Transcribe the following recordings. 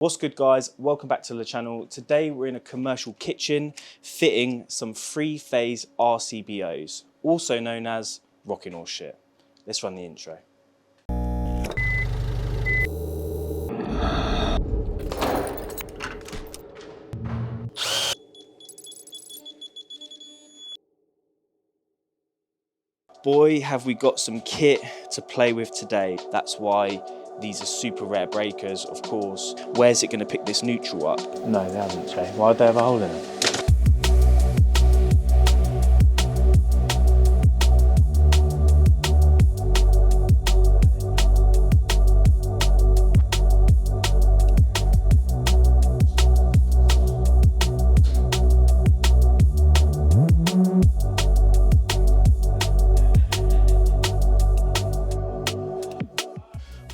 What's good, guys? Welcome back to the channel. Today we're in a commercial kitchen fitting some three-phase RCBOs, also known as rocking horse shit. Let's run the intro. Boy, have we got some kit to play with today. That's why these are super rare breakers, of course. Where's it going to pick this neutral up? No, they haven't, Jay. Why'd they have a hole in it?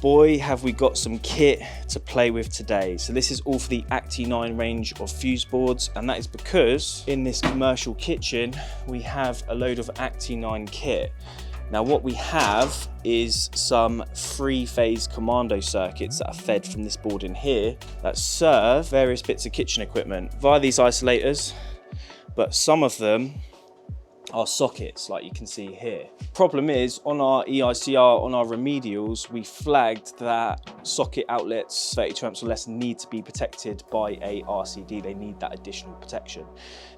Boy, have we got some kit to play with today. So this is all for the Acti9 range of fuse boards, and that is because in this commercial kitchen we have a load of Acti9 kit. Now what we have is some three-phase commando circuits that are fed from this board in here that serve various bits of kitchen equipment via these isolators, but some of them are sockets, like you can see here. Problem is, on our EICR, on our remedials, we flagged that socket outlets 32 amps or less need to be protected by a RCD. They need that additional protection.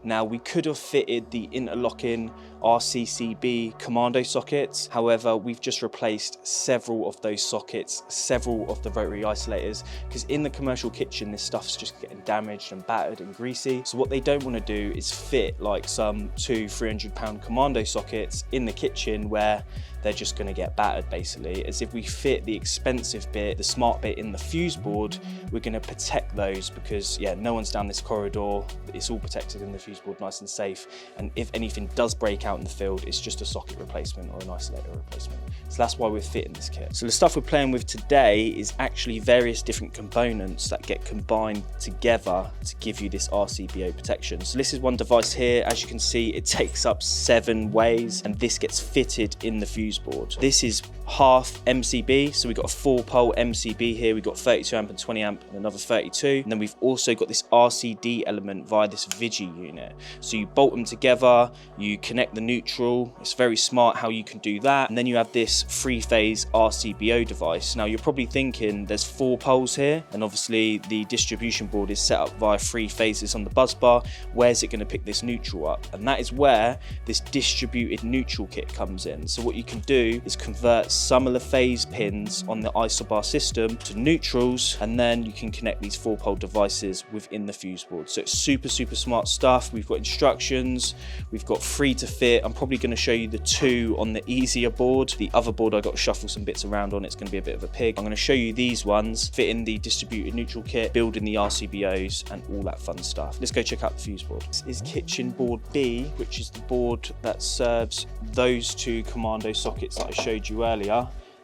Now, we could have fitted the interlocking RCCB commando sockets. However, we've just replaced several of those sockets, several of the rotary isolators, because in the commercial kitchen, this stuff's just getting damaged and battered and greasy. So what they don't want to do is fit like some 200-300-pound commando sockets in the kitchen where they're just going to get battered, basically. As if we fit the expensive bit, the smart bit in the fuse board, we're going to protect those because, yeah, no one's down this corridor. It's all protected in the fuse board, nice and safe. And if anything does break out in the field, it's just a socket replacement or an isolator replacement. So that's why we're fitting this kit. So the stuff we're playing with today is actually various different components that get combined together to give you this RCBO protection. So this is one device here. As you can see, it takes up 7 ways, and this gets fitted in the fuse board. This is half MCB, so we've got a 4-pole MCB here. We've got 32 amp and 20 amp and another 32, and then we've also got this RCD element via this Vigi unit. So you bolt them together, you connect the neutral. It's very smart how you can do that, and then you have this 3-phase RCBO device. Now you're probably thinking there's 4 poles here, and obviously the distribution board is set up via 3 phases on the bus bar. Where's it going to pick this neutral up? And that is where this distributed neutral kit comes in. So what you can do is convert some of the phase pins on the isobar system to neutrals, and then you can connect these 4-pole devices within the fuse board. So it's super smart stuff. We've got instructions, we've got 3 to fit. I'm probably going to show you the 2 on the easier board. The other board I got to shuffle some bits around on. It's going to be a bit of a pig. I'm going to show you these ones, fitting the distributed neutral kit, building the RCBOs and all that fun stuff. Let's go check out the fuse board. This is kitchen board B, which is the board that serves those 2 commando sockets that I showed you earlier.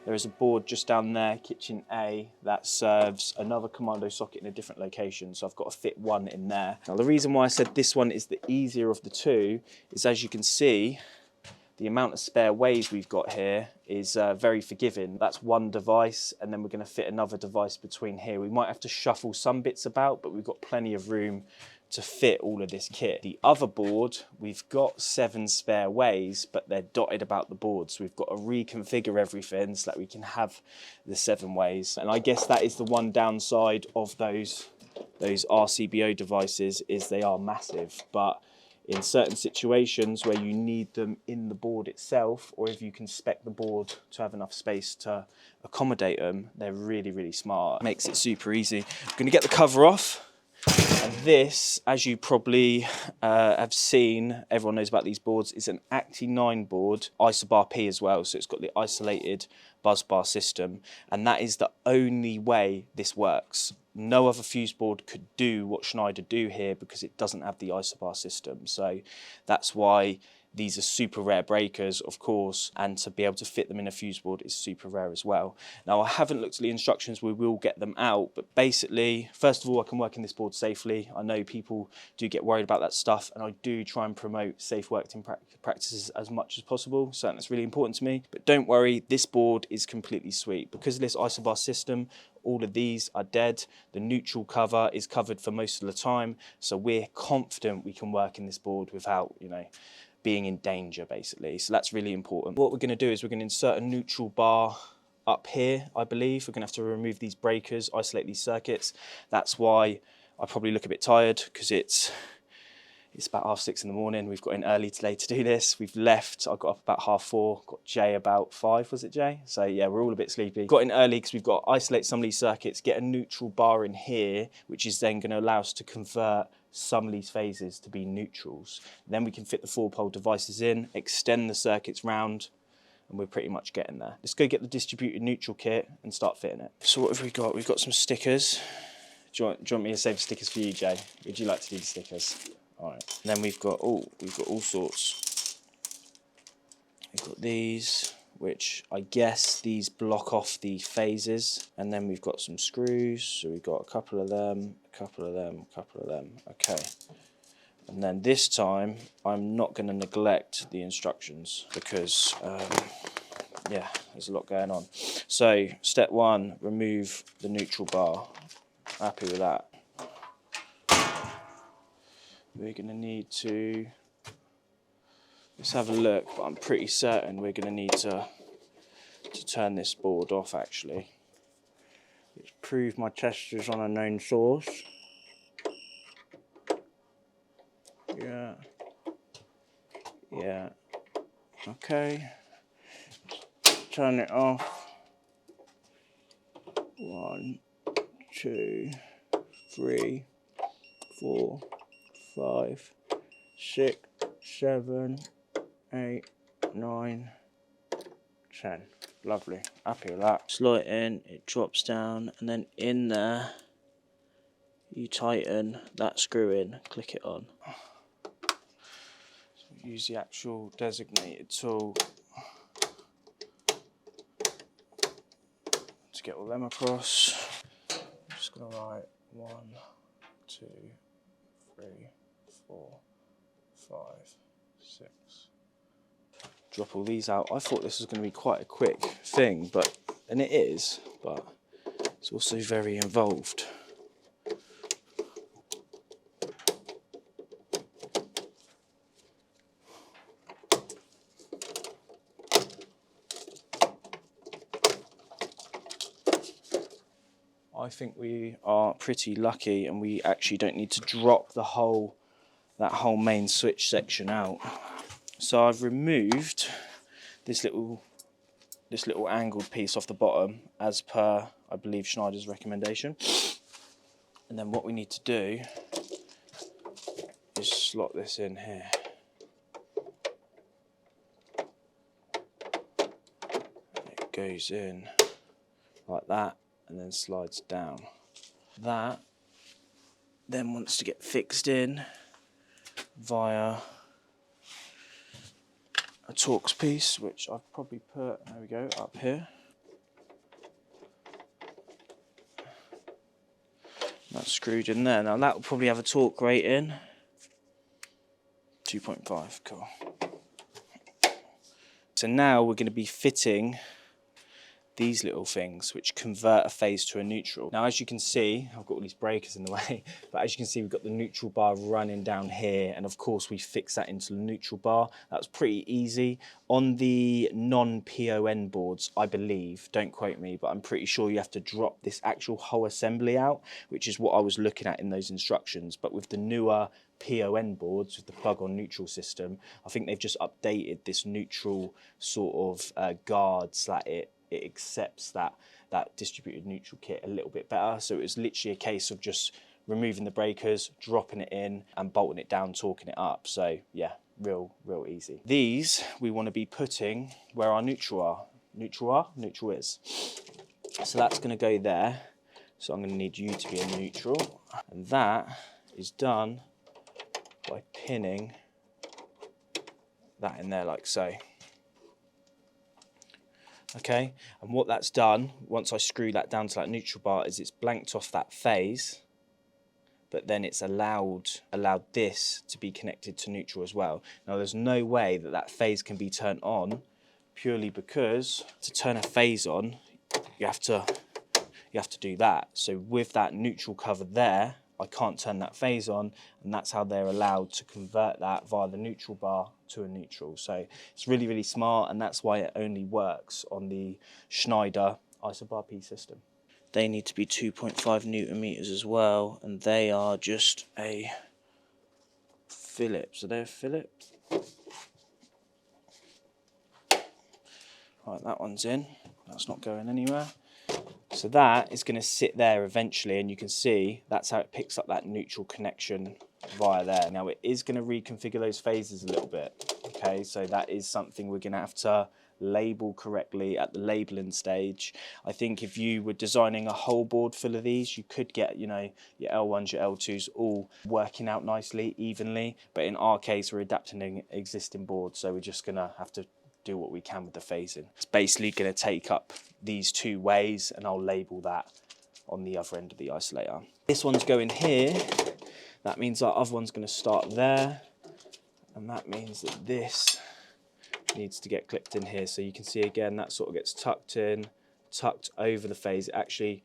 There is a board just down there, kitchen A, that serves another commando socket in a different location. So I've got to fit one in there. Now the reason why I said this one is the easier of the 2 is, as you can see, the amount of spare ways we've got here is very forgiving. That's one device, and then we're going to fit another device between here. We might have to shuffle some bits about, but we've got plenty of room to fit all of this kit. The other board, we've got 7 spare ways, but they're dotted about the board. So we've got to reconfigure everything so that we can have the 7 ways. And I guess that is the one downside of those RCBO devices, is they are massive. But in certain situations where you need them in the board itself, or if you can spec the board to have enough space to accommodate them, they're really smart. Makes it super easy. I'm going to get the cover off. And this, as you probably have seen, everyone knows about these boards, is an Acti9 board, isobar P as well. So it's got the isolated bus bar system, and that is the only way this works. No other fuse board could do what Schneider do here because it doesn't have the isobar system. So that's why these are super rare breakers, of course, and to be able to fit them in a fuse board is super rare as well. Now, I haven't looked at the instructions, we will get them out, but basically, first of all, I can work in this board safely. I know people do get worried about that stuff, and I do try and promote safe working practices as much as possible, so that's really important to me. But don't worry, this board is completely sweet. Because of this isobar system, all of these are dead. The neutral cover is covered for most of the time, so we're confident we can work in this board without, you know, being in danger basically. So that's really important. What we're going to do is we're going to insert a neutral bar up here, I believe. We're going to have to remove these breakers, isolate these circuits. That's why I probably look a bit tired, because it's about 6:30 in the morning. We've got in early today to do this. We've left, I got up about 4:30, got Jay about 5, was it Jay? So yeah, we're all a bit sleepy. Got in early because we've got to isolate some of these circuits, get a neutral bar in here, which is then going to allow us to convert some of these phases to be neutrals. Then we can fit the 4-pole devices in, extend the circuits round, and we're pretty much getting there. Let's go get the distributed neutral kit and start fitting it. So what have we got? We've got some stickers. Do you want me to save stickers for you, Jay? Would you like to do the stickers? All right. And then we've got all sorts. We've got these, which I guess these block off the phases. And then we've got some screws. So we've got a couple of them, a couple of them, a couple of them. Okay. And then this time, I'm not going to neglect the instructions because, yeah, there's a lot going on. So, step 1, remove the neutral bar. Happy with that. We're going to need to, let's have a look, but I'm pretty certain we're going to need to turn this board off actually. Let's prove my testers on a known source. Yeah. Yeah. Okay. Turn it off. 1, 2, 3, 4, 5, 6, 7, 8, 9, 10. Lovely. Happy with that. Slot it in, it drops down, and then in there you tighten that screw in, click it on. So use the actual designated tool to get all them across. I'm just going to write 1, 2, 3, 4, 5, 6. Drop all these out. I thought this was going to be quite a quick thing, and it is, but it's also very involved. I think we are pretty lucky and we actually don't need to drop that whole main switch section out. So I've removed this little angled piece off the bottom as per, I believe, Schneider's recommendation. And then what we need to do is slot this in here. It goes in like that and then slides down. That then wants to get fixed in via a Torx piece, which I've probably put, there we go, up here. That's screwed in there. Now that will probably have a torque rating. 2.5, cool. So now we're going to be fitting these little things which convert a phase to a neutral. Now as you can see, I've got all these breakers in the way, but as you can see we've got the neutral bar running down here, and of course we fix that into the neutral bar. That was pretty easy. On the non-PON boards, I believe, don't quote me, but I'm pretty sure you have to drop this actual whole assembly out, which is what I was looking at in those instructions. But with the newer PON boards with the plug-on neutral system, I think they've just updated this neutral sort of guard so that it accepts that distributed neutral kit a little bit better. So it was literally a case of just removing the breakers, dropping it in and bolting it down, torquing it up. So yeah, real easy. These we want to be putting where our neutral is. So that's going to go there. So I'm going to need you to be a neutral, and that is done by pinning that in there like so. Okay, and what that's done, once I screw that down to that neutral bar, is it's blanked off that phase, but then it's allowed this to be connected to neutral as well. Now there's no way that phase can be turned on, purely because to turn a phase on, you have to you have to do that. So with that neutral cover there, I can't turn that phase on, and that's how they're allowed to convert that via the neutral bar to a neutral. So it's really, really smart, and that's why it only works on the Schneider isobar P system. They need to be 2.5 Newton meters as well, and they are just a Phillips. Are they a Phillips? Right, that one's in. That's not going anywhere. So that is going to sit there eventually, and you can see that's how it picks up that neutral connection via there. Now it is going to reconfigure those phases a little bit. Okay, so that is something we're going to have to label correctly at the labeling stage. I think if you were designing a whole board full of these, you could get, you know, your L1s, your L2s all working out nicely, evenly. But in our case, we're adapting an existing board, so we're just going to have to do what we can with the phasing. It's basically going to take up these two ways, and I'll label that on the other end of the isolator. This one's going here. That means our other one's going to start there, and that means that this needs to get clipped in here. So you can see again that sort of gets tucked in, tucked over the phase. It actually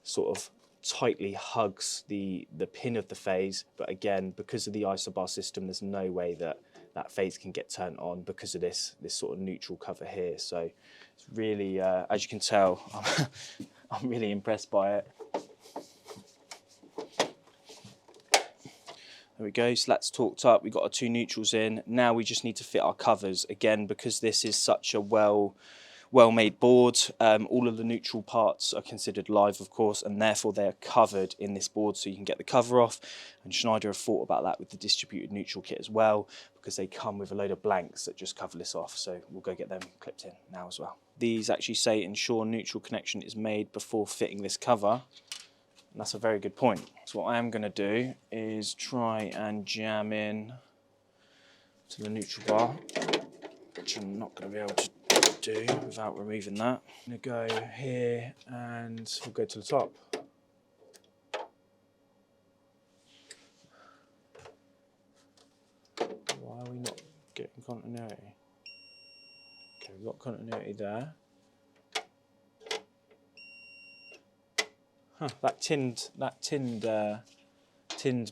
sort of tightly hugs the pin of the phase, but again, because of the isobar system, there's no way that that phase can get turned on because of this sort of neutral cover here. So it's really, as you can tell, I'm really impressed by it. There we go, so that's torqued up. We've got our two neutrals in. Now we just need to fit our covers. Again, because this is such a well-made board, all of the neutral parts are considered live, of course, and therefore they're covered in this board so you can get the cover off. And Schneider have thought about that with the distributed neutral kit as well, because they come with a load of blanks that just cover this off. So we'll go get them clipped in now as well. These actually say ensure neutral connection is made before fitting this cover. And that's a very good point. So what I am going to do is try and jam in to the neutral bar, which I'm not going to be able to do without removing that. I'm going to go here and we'll go to the top. Why are we not getting continuity? Okay, we've got continuity there. Huh, that tinned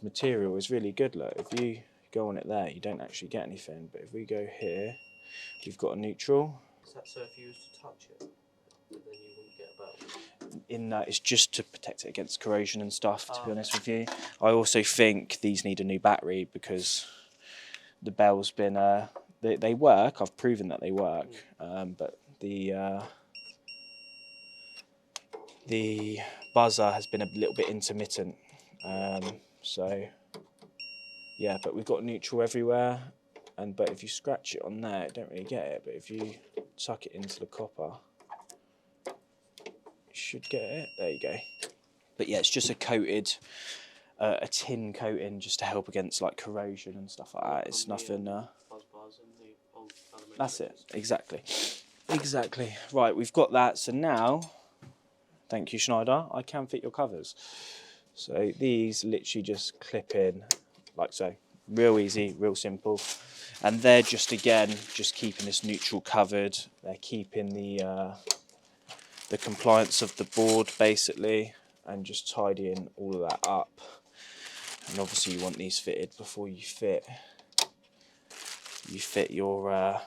material is really good. Look, if you go on it there, you don't actually get anything. But if we go here, we've got a neutral. Is that so if you was to touch it, then you wouldn't get a belt? In that, it's just to protect it against corrosion and stuff, to be honest with you. I also think these need a new battery because the bell's been, they work, I've proven that they work, but the buzzer has been a little bit intermittent. So yeah, but we've got neutral everywhere. But if you scratch it on there, you don't really get it. But if you tuck it into the copper, you should get it. There you go. But yeah, it's just a coated, a tin coating just to help against like corrosion and stuff like that. It's nothing. That's it. Exactly. Exactly. Right, we've got that. So now, thank you, Schneider. I can fit your covers. So these literally just clip in like so. Real easy, real simple. And they're just, again, just keeping this neutral covered. They're keeping the compliance of the board, basically, and just tidying all of that up. And obviously you want these fitted before you fit your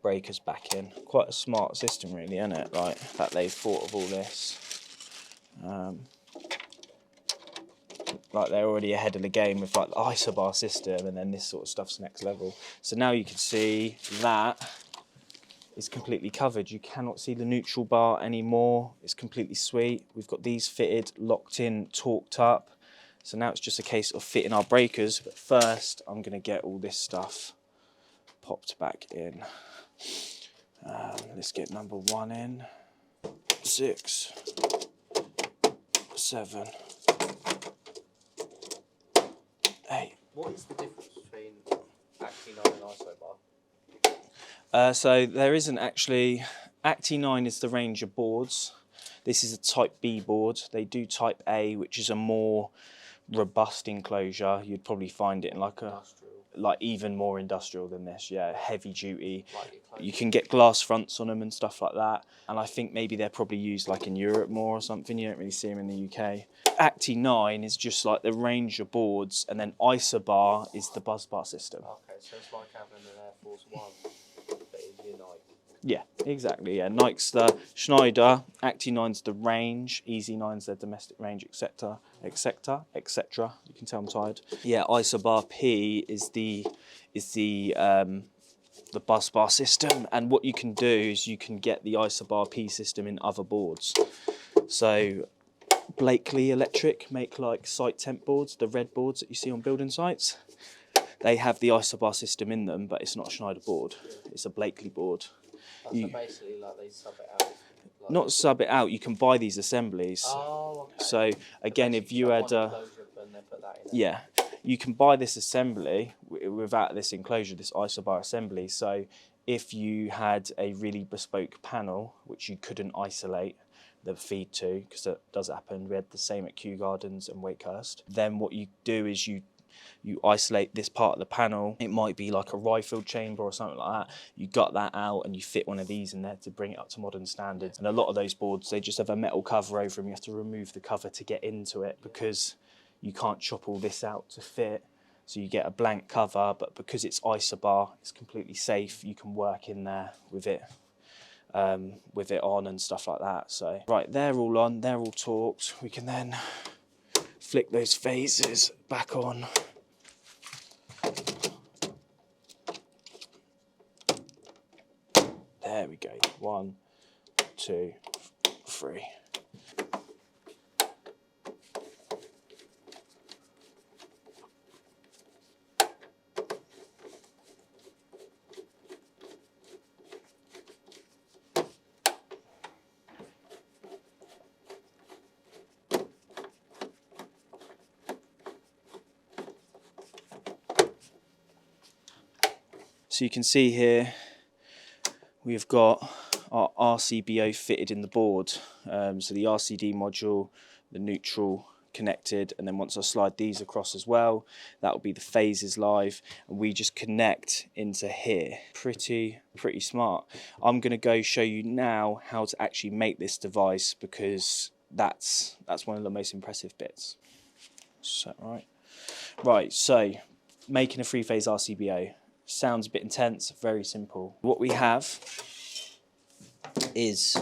breakers back in. Quite a smart system, really, isn't it? Like, that they've thought of all this. Like they're already ahead of the game with like the isobar system, and then this sort of stuff's next level. So now you can see that is completely covered. You cannot see the neutral bar anymore. It's completely sweet. We've got these fitted, locked in, torqued up. So now it's just a case of fitting our breakers. But first, I'm going to get all this stuff popped back in. Let's get number 1 in. 6, 7, 8. What is the difference between Acti9 and isobar? So there isn't actually. Acti9 is the range of boards. This is a Type B board. They do Type A, which is a more robust enclosure. You'd probably find it in like a like even more industrial than this, yeah, heavy duty. Like your clothes. You can get glass fronts on them and stuff like that. And I think maybe they're probably used like in Europe more or something. You don't really see them in the UK. Acti9 is just like the range of boards, and then Isobar is the buzz bar system. Okay, so it's like having an Air Force One, but it's your Nike. Yeah, exactly. Yeah, Nike's the Schneider, Acti9's the range, Easy9's their domestic range, etc., etc., etc. You can tell I'm tired. Yeah, Isobar P is the bus bar system, and what you can do is you can get the Isobar P system in other boards. So Blakely Electric make like site temp boards, the red boards that you see on building sites. They have the Isobar system in them, but it's not a Schneider board. It's a Blakely board. So basically, like they sub it out. Like Not sub it out. You can buy these assemblies. Oh, okay. So again, if you had yeah, you can buy this assembly without this enclosure, this Isobar assembly. So if you had a really bespoke panel which you couldn't isolate the feed to, because that does happen. We had the same at Kew Gardens and Wakehurst. Then what you do is you isolate this part of the panel. It might be like a rye-filled chamber or something like that. You gut that out and you fit one of these in there to bring it up to modern standards. And a lot of those boards, they just have a metal cover over them. You have to remove the cover to get into it because you can't chop all this out to fit. So you get a blank cover, but because it's Isobar, it's completely safe. You can work in there with it on and stuff like that. So right, they're all on, they're all torqued. We can then flick those phases back on. There we go. 1, 2, 3. So you can see here we've got our RCBO fitted in the board. So the RCD module, the neutral connected, and then once I slide these across as well, that will be the phases live, and we just connect into here. Pretty smart. I'm going to go show you now how to actually make this device, because that's one of the most impressive bits. Is that right? Right, so making a 3-phase RCBO. Sounds a bit intense, very simple. What we have is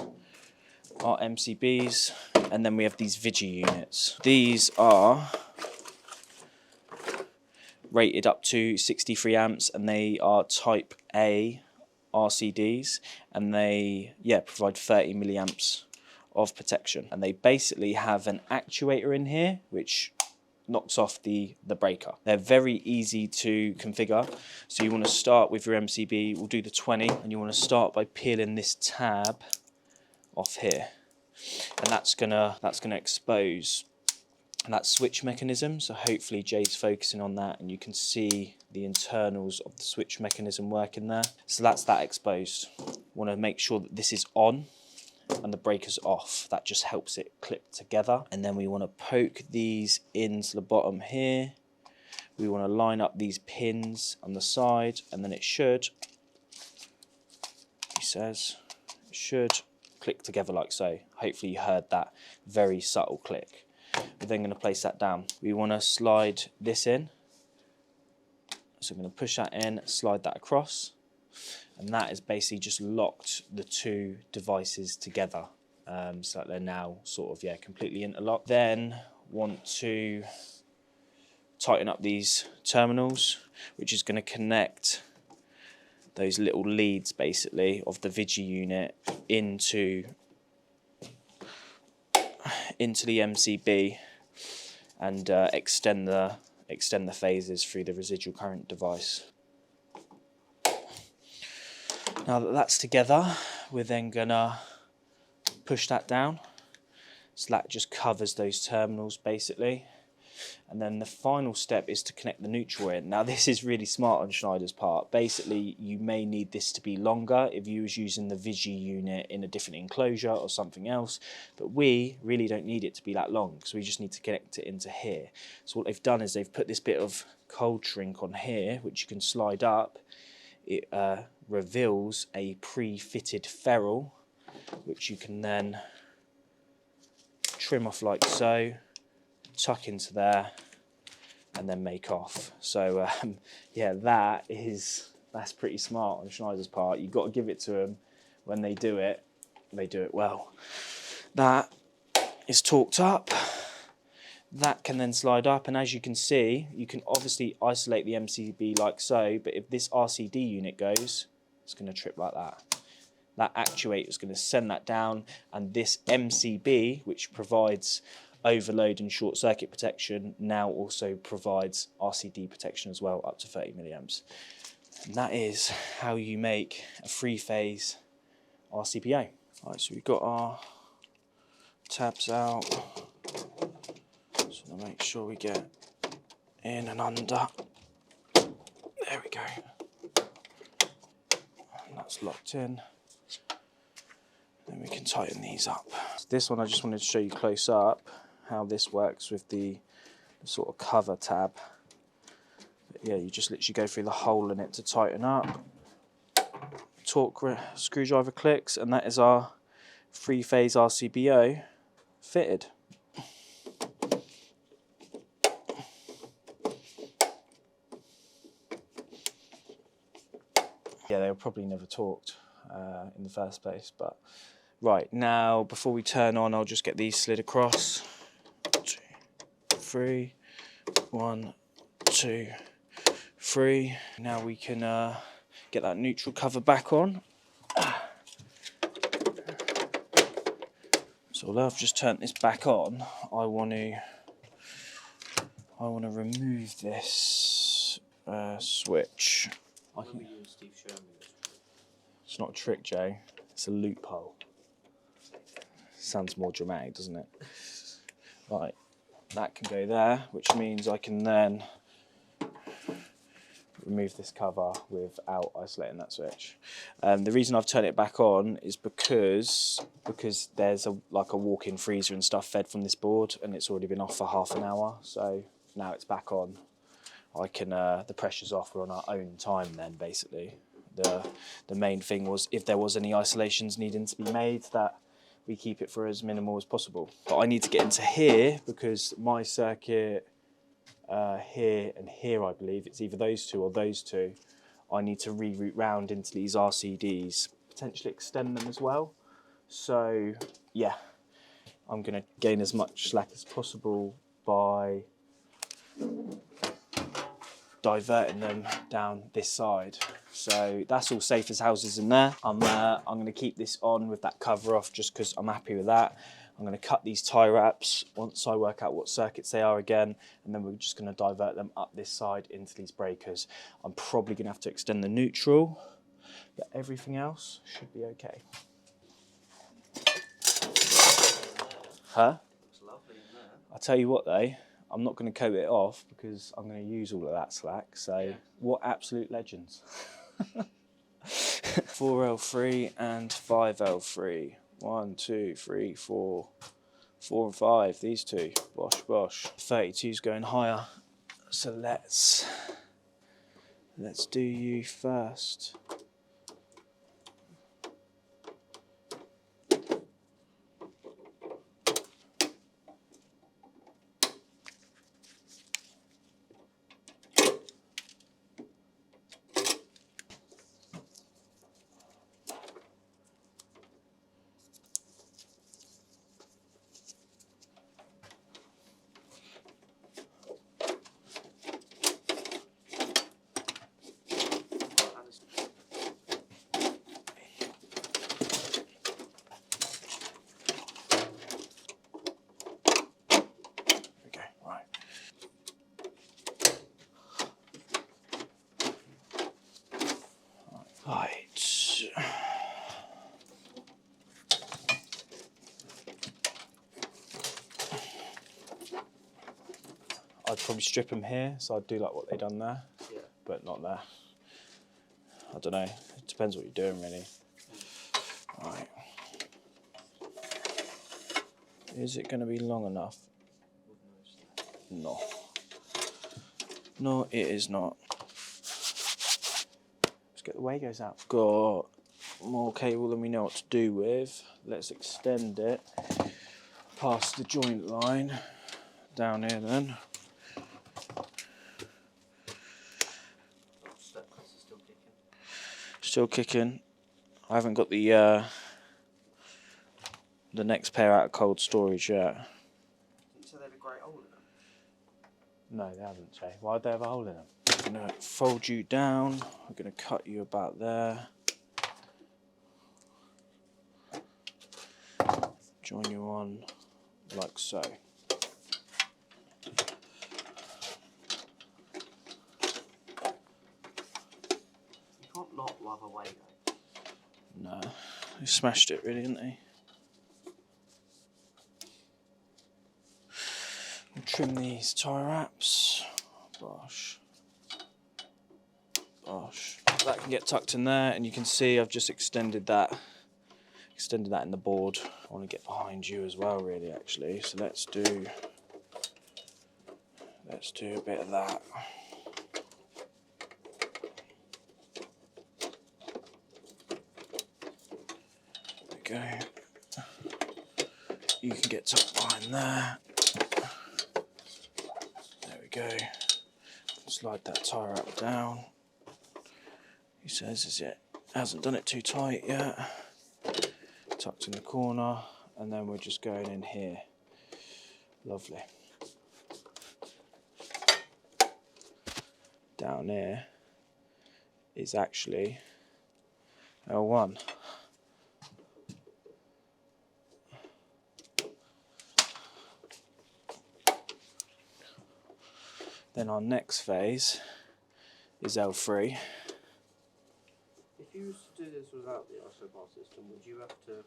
our MCBs, and then we have these Vigi units. These are rated up to 63 amps, and they are type A RCDs, and they provide 30 milliamps of protection. And they basically have an actuator in here which knocks off the breaker. They're very easy to configure. So you want to start with your MCB, we'll do the 20, and you want to start by peeling this tab off here. And that's gonna expose that switch mechanism. So hopefully Jay's focusing on that and you can see the internals of the switch mechanism working there. So that's that exposed. Want to make sure that this is on and the breaker's off. That just helps it clip together. And then we want to poke these into the bottom here. We want to line up these pins on the side, and then it should, he says, it should click together like so. Hopefully you heard that very subtle click. We're then going to place that down. We want to slide this in. So I'm going to push that in, slide that across. And that is basically just locked the two devices together, so that they're now sort of completely interlocked. Then want to tighten up these terminals, which is going to connect those little leads basically of the Vigi unit into the MCB, and extend the phases through the residual current device. Now that that's together, we're then gonna push that down. So that just covers those terminals basically. And then the final step is to connect the neutral in. Now this is really smart on Schneider's part. Basically, you may need this to be longer if you was using the Vigi unit in a different enclosure or something else, but we really don't need it to be that long, because we just need to connect it into here. So what they've done is they've put this bit of cold shrink on here, which you can slide up. It reveals a pre-fitted ferrule, which you can then trim off like so, tuck into there, and then make off. So yeah, that's pretty smart on Schneider's part. You've got to give it to them. When they do it well. That is torqued up. That can then slide up, and as you can see, you can obviously isolate the MCB like so, but if this RCD unit goes, it's going to trip like that. That actuator is going to send that down, and this MCB, which provides overload and short circuit protection, now also provides RCD protection as well, up to 30 milliamps. And that is how you make a three-phase RCBO. Right, so we've got our tabs out. So make sure we get in and under. There we go. And that's locked in. Then we can tighten these up. So this one I just wanted to show you close up how this works with the sort of cover tab. But yeah, you just literally go through the hole in it to tighten up. Torque screwdriver clicks, and that is our three-phase RCBO fitted. Yeah, they were probably never torqued in the first place, but right, now before we turn on, I'll just get these slid across. 2, 3, 1, 2, 3. Now we can get that neutral cover back on. So although I've just turned this back on, I want to remove this switch. It's not a trick, Joe. It's a loophole. Sounds more dramatic, doesn't it? Right, that can go there, which means I can then remove this cover without isolating that switch. The reason I've turned it back on is because there's like a walk-in freezer and stuff fed from this board, and it's already been off for half an hour. So now it's back on. I can the pressure's off. We're on our own time then, basically. The main thing was if there was any isolations needing to be made, that we keep it for as minimal as possible. But I need to get into here because my circuit here and here, I believe it's either those two or those two, I need to reroute round into these RCDs, potentially extend them as well. So yeah, I'm going to gain as much slack as possible by diverting them down this side. So that's all safe as houses in there. I'm going to keep this on with that cover off just because I'm happy with that. I'm going to cut these tie wraps once I work out what circuits they are again, and then we're just going to divert them up this side into these breakers. I'm probably going to have to extend the neutral, but everything else should be okay. Huh? Looks lovely in there. I'll tell you what though, I'm not going to coat it off because I'm going to use all of that slack, so yeah. What absolute legends. 4L3 and 5L3. 1, 2, 3, 4. 4 and 5, these two. Bosh, bosh. 32's going higher. So let's do you first. I'd probably strip them here, so I'd do like what they done there, Yeah. but not there. I don't know. It depends what you're doing, really. Right. Is it going to be long enough? No. No, it is not. Let's get the Wagos out. Got more cable than we know what to do with. Let's extend it past the joint line down here then. Still kicking. I haven't got the next pair out of cold storage yet. So they had a great hole in them? No, they haven't, Jay. Why'd they have a hole in them? I'm going to fold you down. I'm going to cut you about there. Join you on like so. You can't not love a Wago. No, they smashed it really, didn't they? We'll trim these tie wraps. Bosh. Bosh. That can get tucked in there, and you can see I've just extended that in the board. I want to get behind you as well, really, actually. So let's do a bit of that. There we go. You can get tucked behind there. There we go. Slide that tie wrap down. He says, is it hasn't done it too tight yet. Tucked in the corner, and then we're just going in here. Lovely. Down here is actually L1. Then our next phase is L3. If you was to do this without the isobar system, would you have to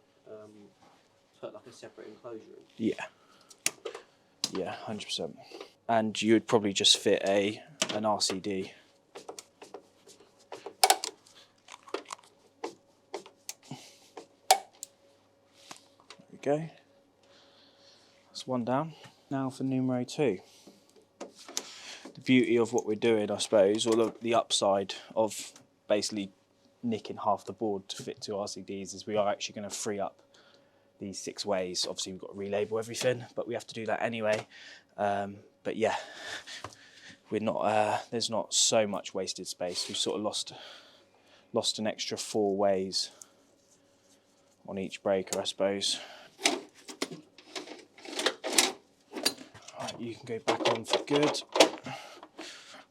put like a separate enclosure in? Yeah. Yeah, 100%. And you would probably just fit an RCD. There we go. That's one down. Now for numero 2. The beauty of what we're doing, I suppose, or the upside of basically nicking half the board to fit 2 RCDs, is we are actually going to free up these 6 ways. Obviously we've got to relabel everything, but we have to do that anyway. But yeah, we're not. There's not so much wasted space. We've sort of lost an extra 4 ways on each breaker, I suppose. Right, you can go back on for good.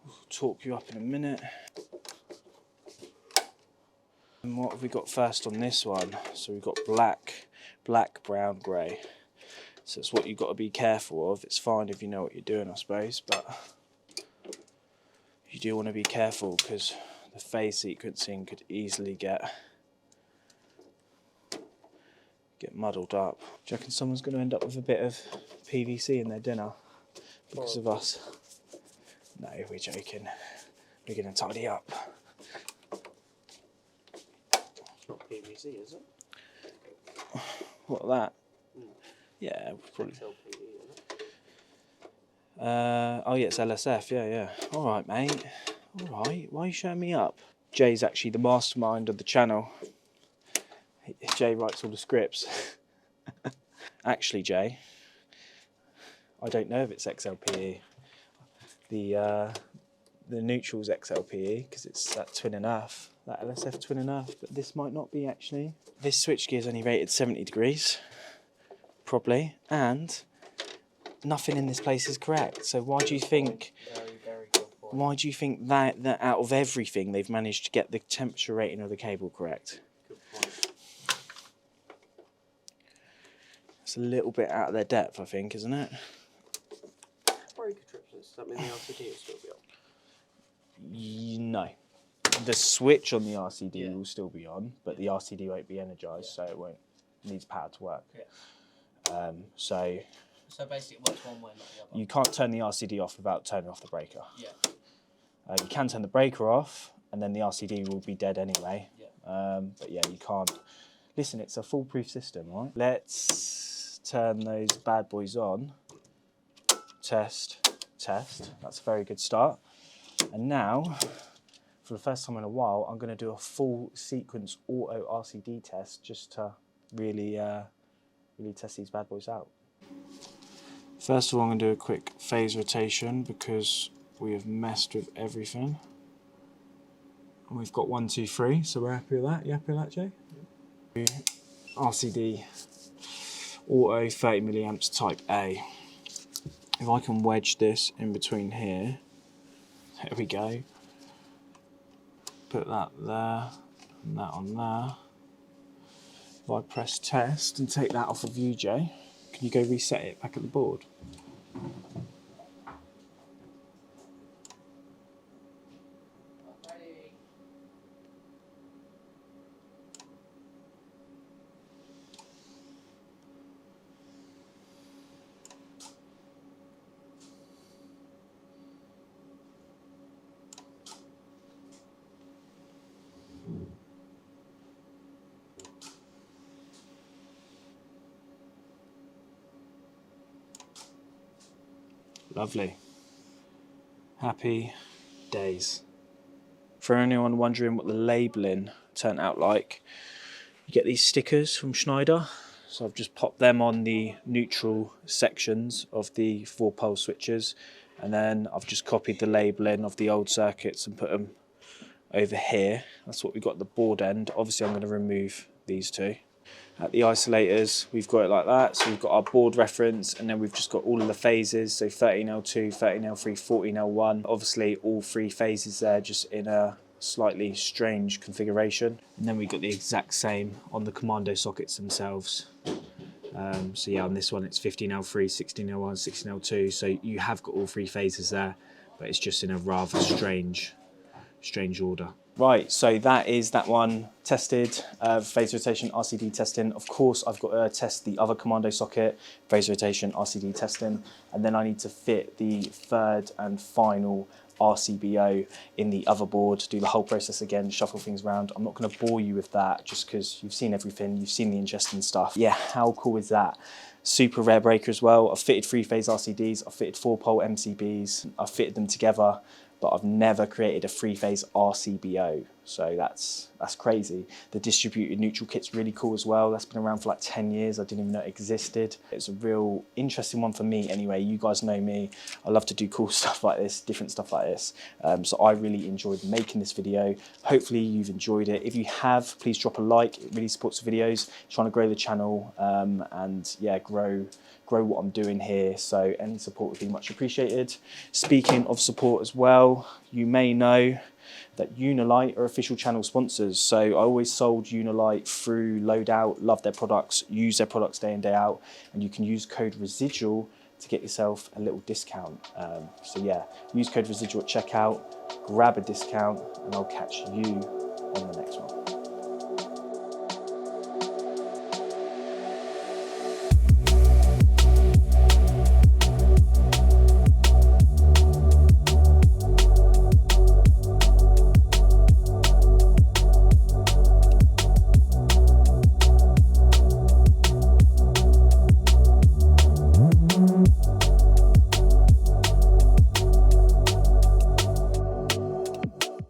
We'll talk you up in a minute. And what have we got first on this one? So we've got black, brown, grey. So it's what you've got to be careful of. It's fine if you know what you're doing, I suppose, but you do want to be careful because the phase sequencing could easily get muddled up. Do you reckon someone's going to end up with a bit of PVC in their dinner because of us? No, we're joking. We're going to tidy up. Not PVC, is it? What, that? Yeah, probably. XLPE, isn't it? Oh yeah, it's LSF, yeah. Alright, mate. Alright, why are you showing me up? Jay's actually the mastermind of the channel. Jay writes all the scripts. Actually, Jay, I don't know if it's XLPE. The neutral's XLPE because it's that 2.5, that LSF 2.5, but this might not be actually. This switchgear is only rated 70 degrees, probably, and nothing in this place is correct. So why do you think? Very good point. Why do you think that out of everything they've managed to get the temperature rating of the cable correct? Good point. It's a little bit out of their depth, I think, isn't it? Breaker trips, does that mean the LCD will still be on? No. The switch on the RCD Yeah. will still be on, but the RCD won't be energised, so it needs power to work. Yeah. So So basically it works one way, not the other. You can't turn the RCD off without turning off the breaker. Yeah. You can turn the breaker off, and then the RCD will be dead anyway. Yeah. But yeah, you can't. Listen, it's a foolproof system, right? Let's turn those bad boys on. Test, test. That's a very good start. And now, for the first time in a while, I'm going to do a full sequence auto RCD test just to really, really test these bad boys out. First of all, I'm going to do a quick phase rotation because we have messed with everything. And we've got 1, 2, 3, so we're happy with that. You happy with that, Jay? Yeah. RCD auto 30 milliamps type A. If I can wedge this in between here, there we go. Put that there, and that on there. If I press test and take that off of Vigi, can you go reset it back at the board? Lovely. Happy days. For anyone wondering what the labelling turned out like, you get these stickers from Schneider. So I've just popped them on the neutral sections of the 4-pole switches, and then I've just copied the labelling of the old circuits and put them over here. That's what we've got at the board end. Obviously I'm going to remove these two. At the isolators, we've got it like that. So we've got our board reference, and then we've just got all of the phases. So 13L2, 13L3, 14L1. Obviously all 3 phases there, just in a slightly strange configuration. And then we've got the exact same on the commando sockets themselves. So yeah, on this one it's 15L3, 16L1, 16L2. So you have got all 3 phases there, but it's just in a rather strange order. Right, so that is that one tested, phase rotation RCD testing. Of course, I've got to test the other commando socket, phase rotation RCD testing, and then I need to fit the 3rd and final RCBO in the other board, do the whole process again, shuffle things around. I'm not going to bore you with that just because you've seen everything, you've seen the interesting stuff. Yeah, how cool is that? Super rare breaker as well. I've fitted 3-phase RCDs, I've fitted 4-pole MCBs, I've fitted them together, but I've never created a 3-phase RCBO. So that's crazy. The distributed neutral kit's really cool as well. That's been around for like 10 years. I didn't even know it existed. It's a real interesting one for me anyway. You guys know me. I love to do cool stuff like this, different stuff like this. So I really enjoyed making this video. Hopefully you've enjoyed it. If you have, please drop a like. It really supports the videos. Trying to grow the channel and yeah, grow what I'm doing here, so any support would be much appreciated. Speaking of support as well, you may know that Unilite are official channel sponsors, so I always sold Unilite through Loadout, love their products, use their products day in day out, and you can use code RESIDUAL to get yourself a little discount. So yeah, use code RESIDUAL at checkout, grab a discount, and I'll catch you on the next one.